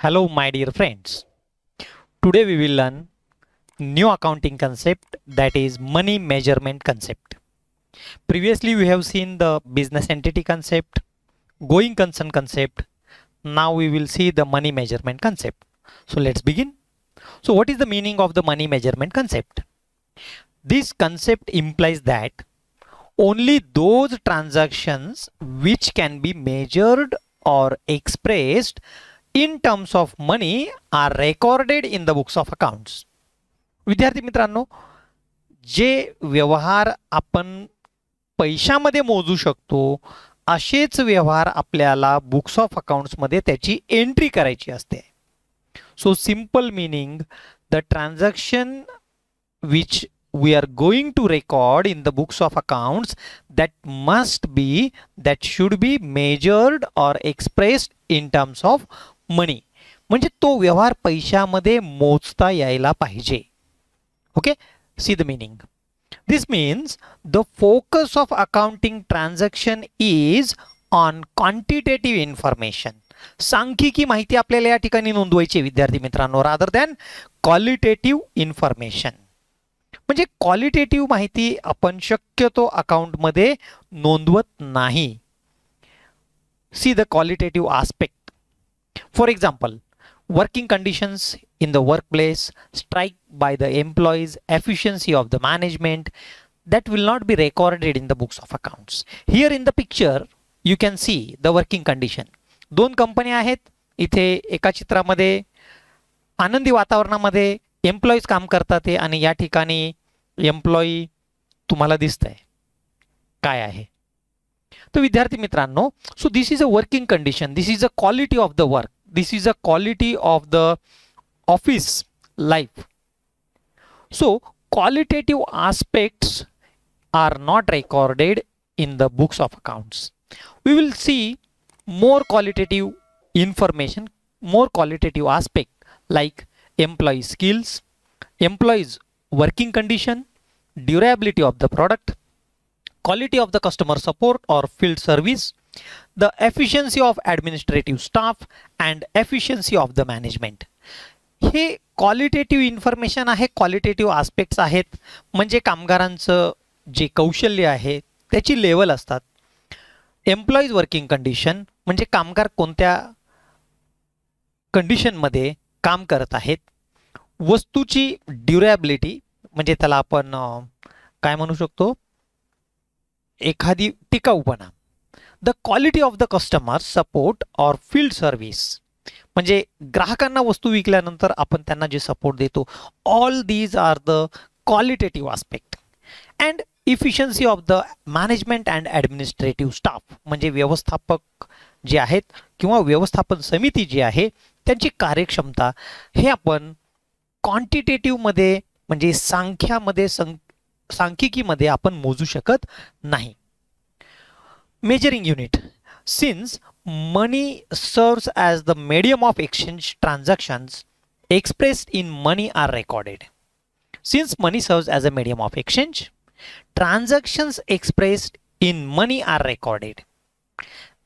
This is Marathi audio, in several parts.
Hello, my dear friends. Today we will learn new accounting concept, that is money measurement concept. Previously we have seen the business entity concept, going concern concept. Now we will see the money measurement concept. So let's begin. So what is the meaning of the money measurement concept? This concept implies that only those transactions which can be measured or expressed in terms of money are recorded in the books of accounts. विद्यार्थी मित्रांनो, जे व्यवहार आपण पैशामध्ये मोजू शकतो असेच व्यवहार आपल्याला बुक्स ऑफ अकाउंट्स मध्ये त्याची एंट्री करायची असते. So simple meaning, the transaction which we are going to record in the books of accounts that should be measured or expressed in terms of money. म्हणजे तो व्यवहार पैशामध्ये मोजता यायला पाहिजे. Okay, see the meaning. This means the focus of accounting transaction is on quantitative information. सांख्यिकी माहिती आपल्याला या ठिकाणी नोंदवायची विद्यार्थी मित्रांनो, रादर दॅन क्वालिटेटिव्ह इन्फॉर्मेशन. म्हणजे क्वालिटेटिव्ह माहिती आपण शक्यतो अकाउंटमध्ये नोंदवत नाही. See the qualitative aspect. For example, working conditions in the workplace, strike by the employees, efficiency of the management, that will not be recorded in the books of accounts. Here in the picture you can see the working condition. दोन कंपन्या आहेत. इथे एका चित्रामध्ये आनंदी वातावरणामध्ये एम्प्लॉईज काम करतात आणि या ठिकाणी एम्प्लॉई तुम्हाला दिसतंय काय आहे. तर विद्यार्थी मित्रांनो, so this is a working condition, this is a quality of the work, this is a quality of the office life. So qualitative aspects are not recorded in the books of accounts. We will see more qualitative information, more qualitative aspect like employee skills, employees working condition, durability of the product, quality of the customer support or field service, the efficiency of administrative staff and efficiency of the management. हे क्वालिटेटिव्ह इन्फॉर्मेशन आहे, क्वालिटेटिव्ह आस्पेक्ट्स आहेत. म्हणजे कामगारांचं जे कौशल्य आहे त्याची लेवल असतात. एम्प्लॉईज वर्किंग कंडिशन म्हणजे कामगार कोणत्या कंडिशनमध्ये काम करत आहेत. वस्तूची ड्युरेबिलिटी म्हणजे त्याला आपण काय म्हणू शकतो, एखादी टिकाऊपणा. The quality of the customer support और फील्ड सर्व्हिस म्हणजे ग्राहकांना वस्तू विकल्यानंतर आपण त्यांना जे सपोर्ट देतो. All these are the qualitative aspect. And efficiency of the management and administrative staff म्हणजे व्यवस्थापक जे आहेत किंवा व्यवस्थापन समिती जी आहे त्यांची कार्यक्षमता. हे आपण क्वांटिटेटिव्हमध्ये म्हणजे सांख्यिकीमध्ये आपण मोजू शकत नाही. Measuring unit. Since money serves as the medium of exchange, transactions expressed in money are recorded. Since money serves as a medium of exchange, transactions expressed in money are recorded.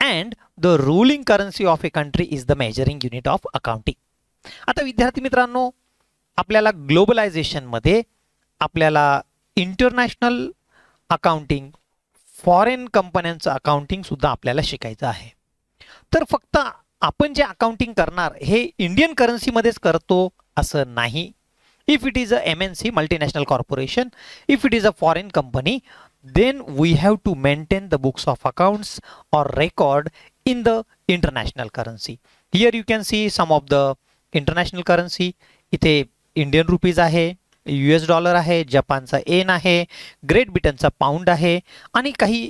And the ruling currency of a country is the measuring unit of accounting. आता विद्यार्थी मित्रांनो, आपल्याला ग्लोबलायझेशनमध्ये आपल्याला इंटरनॅशनल अकाउंटिंग, फॉरेन कंपन्यांचं अकाउंटिंग सुद्धा आपल्याला शिकायचं आहे. तर फक्त आपण जे अकाउंटिंग करणार हे इंडियन करन्सीमध्येच करतो असं नाही. If it is a MNC, multinational corporation, if it is a foreign company, then we have to maintain the books of accounts or record in the international currency. Here you can see some of the international currency. इथे इंडियन रुपीज आहे, US डॉलर आहे, जपानचा येन आहे, ग्रेट ब्रिटनचा पाऊंड आहे आणि काही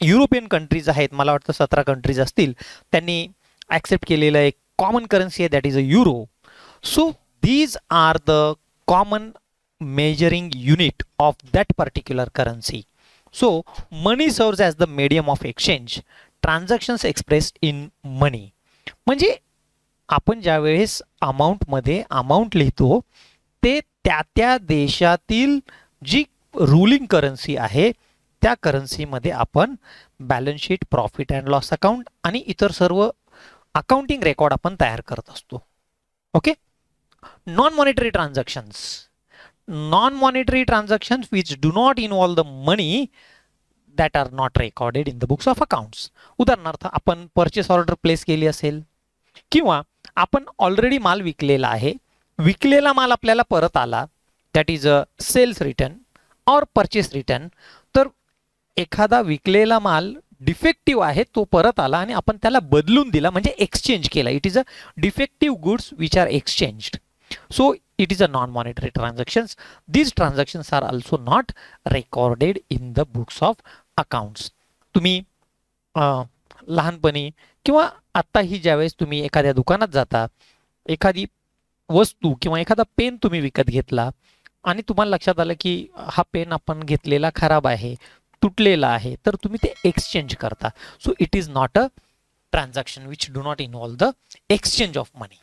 युरोपियन कंट्रीज आहेत. मला वाटतं 17 कंट्रीज असतील. त्यांनी ॲक्सेप्ट केलेलं एक कॉमन करन्सी आहे, that is a euro. So these are the common measuring unit of that particular currency. So money serves as the medium of exchange, transactions expressed in money. म्हणजे आपण ज्या वेळेस अमाऊंटमध्ये अमाऊंट लिहितो ते त्या देशातील जी रुलिंग करन्सी आहे त्या करन्सीमध्ये आपण balance sheet, profit and loss account आणि इतर सर्व अकाउंटिंग रेकॉर्ड आपण तयार करत असतो. Okay. Non monetary transactions, non monetary transactions which do not involve the money that are not recorded in the books of accounts. उदाहरणार्थ आपण परचेस ऑर्डर प्लेस केली असेल किंवा आपण ऑलरेडी माल विकलेला आहे, विकलेला माल आपल्याला परत आला, that is a sales return और परचेस रिटर्न. तर एखादा विकलेला माल डिफेक्टिव्ह आहे तो परत आला आणि आपण त्याला बदलून दिला म्हणजे एक्सचेंज केला. It is a defective goods which are exchanged. So it is a non-monetary transactions. These transactions are also not recorded in the books of accounts. तुम्ही लहानपणी किंवा आत्ताही ज्यावेळेस तुम्ही एखाद्या दुकानात जाता, एखादी वस्तू किंवा एखादा पेन तुम्ही विकत घेतला आणि तुम्हाला लक्षात आलं की हा पेन आपण घेतलेला खराब आहे, तुटलेला आहे, तर तुम्ही ते एक्सचेंज करता. So it is not a transaction which do not involve the exchange of money.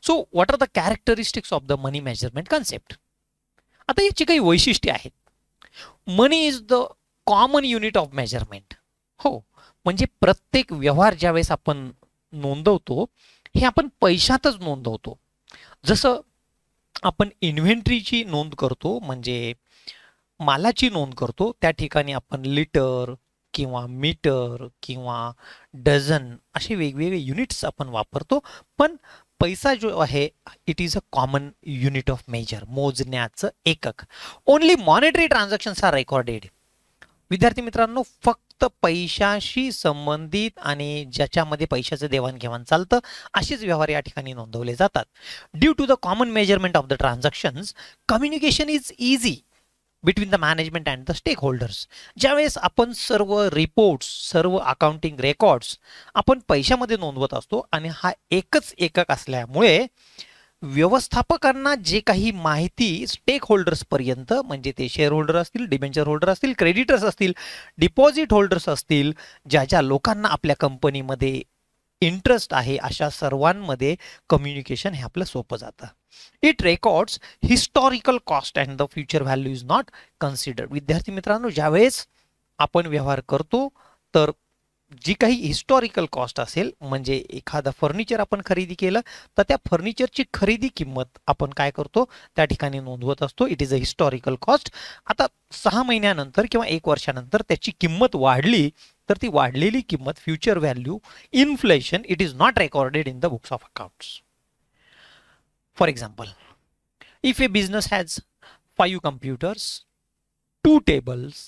So what are the characteristics of the money measurement concept. आता याची काही वैशिष्ट्ये आहेत. Money is the common unit of measurement. हो, म्हणजे प्रत्येक व्यवहार ज्यावेळेस आपण नोंदवतो हे आपण पैशातच नोंदवतो. जसं आपण इन्व्हेंटरीची नोंद करतो म्हणजे मालाची नोंद करतो, त्या ठिकाणी आपण लिटर किंवा मीटर किंवा डझन असे वेगवेगळे युनिट्स आपण वापरतो. पण पैसा जो आहे it is a common unit of measure, मोजण्याचं एकक. Only monetary transactions are recorded. विद्यार्थी मित्रांनो, फक्त पैशाशी संबंधित आणि ज्याच्यामध्ये पैशाचं देवाणघेवाण चालतं असेच व्यवहार या ठिकाणी नोंदवले जातात. Due to the common measurement of the transactions communication is easy between the management and the stakeholders. ज्यावेळेस आपण सर्व रिपोर्ट्स, सर्व अकाउंटिंग रेकॉर्ड्स आपण पैशामध्ये नोंदवत असतो आणि हा एकच एकक असल्यामुळे व्यवस्थापकांना जे काही माहिती स्टेक होल्डर्स पर्यंत, म्हणजे ते शेअर होल्डर असतील, डिबेंचर होल्डर असतील, क्रेडिटर्स असतील, डिपॉझिट होल्डर्स असतील, ज्या ज्या लोकांना आपल्या कंपनीमध्ये इंटरेस्ट आहे अशा सर्वांमध्ये कम्युनिकेशन हे आपलं सोपं जातं. It records historical cost and the future value is not considered. विद्यार्थी मित्रांनो, ज्यावेळेस आपण व्यवहार करतो तर जी काही हिस्टॉरिकल कॉस्ट असेल, म्हणजे एखादा फर्निचर आपण खरेदी केलं तर त्या फर्निचरची खरेदी किंमत आपण काय करतो त्या ठिकाणी नोंदवत असतो. It is a historical cost. आता 6 महिन्यानंतर किंवा 1 वर्षानंतर त्याची किंमत वाढली तर ती वाढलेली किंमत future value, inflation, it is not recorded in the books of accounts. For example, if A business has 5 computers, 2 tables,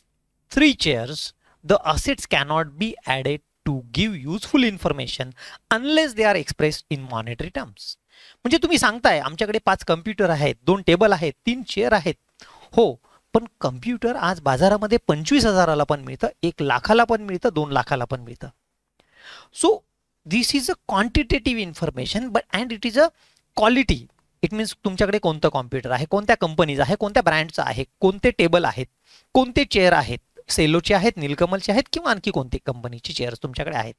3 chairs, the assets cannot be added to give useful information unless they are expressed in monetary terms. म्हणजे तुम्ही सांगताय आमच्याकडे 5 कम्प्युटर आहेत, 2 टेबल आहेत, 3 चेअर आहेत. हो, पण कम्प्युटर आज बाजारामध्ये 25,000ला पण मिळतं, 1,00,000ला पण मिळतं, 2,00,000ला पण मिळतं. So this is a quantitative information but and it is a quality. It means तुमच्याकडे कोणतं कॉम्प्युटर आहे, कोणत्या कंपनीचं आहे, कोणत्या ब्रँडचं आहे, कोणते टेबल आहेत, कोणते चेअर आहेत, सेलोचे आहेत, नीलकमलचे आहेत किंवा आणखी कोणते कंपनीचे चेअर्स तुमच्याकडे आहेत.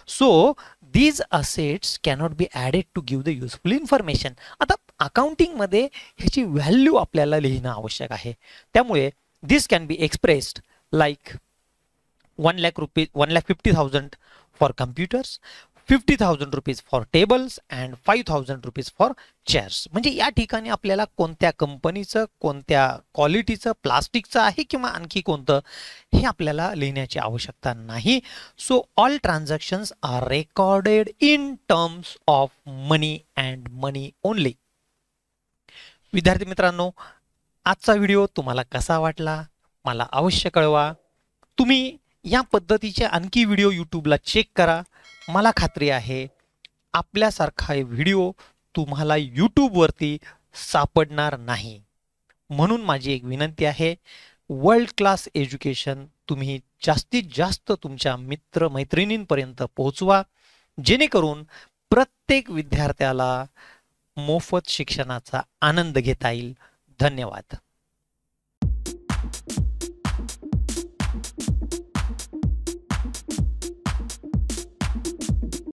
So these assets cannot be added to give the useful information. आता अकाउंटिंगमध्ये ह्याची व्हॅल्यू आपल्याला लिहिणं आवश्यक आहे. त्यामुळे this can be expressed like 1,50,000 for computers, 50,000 rupees for tables and 5,000 rupees for chairs. म्हणजे या ठिकाणी आपल्याला कोणत्या कंपनीचं, कोणत्या क्वालिटीचं, प्लास्टिकचं आहे किंवा आणखी कोणतं हे आपल्याला लिहिण्याची आवश्यकता नाही. So all transactions are recorded in terms of money and money only. विद्यार्थी मित्रांनो, आजचा व्हिडिओ तुम्हाला कसा वाटला मला अवश्य कळवा. तुम्ही या पद्धतीचे आणखी व्हिडिओ यूट्यूबला चेक करा. मला खात्री आहे आपल्यासारखा व्हिडिओ तुम्हाला यूट्यूबवरती सापडणार नाही. म्हणून माझी एक विनंती आहे, वर्ल्ड क्लास एज्युकेशन तुम्ही जास्तीत जास्त तुमच्या मित्र मैत्रिणींपर्यंत पोहोचवा, जेणेकरून प्रत्येक विद्यार्थ्याला मोफत शिक्षणाचा आनंद घेता येईल. धन्यवाद.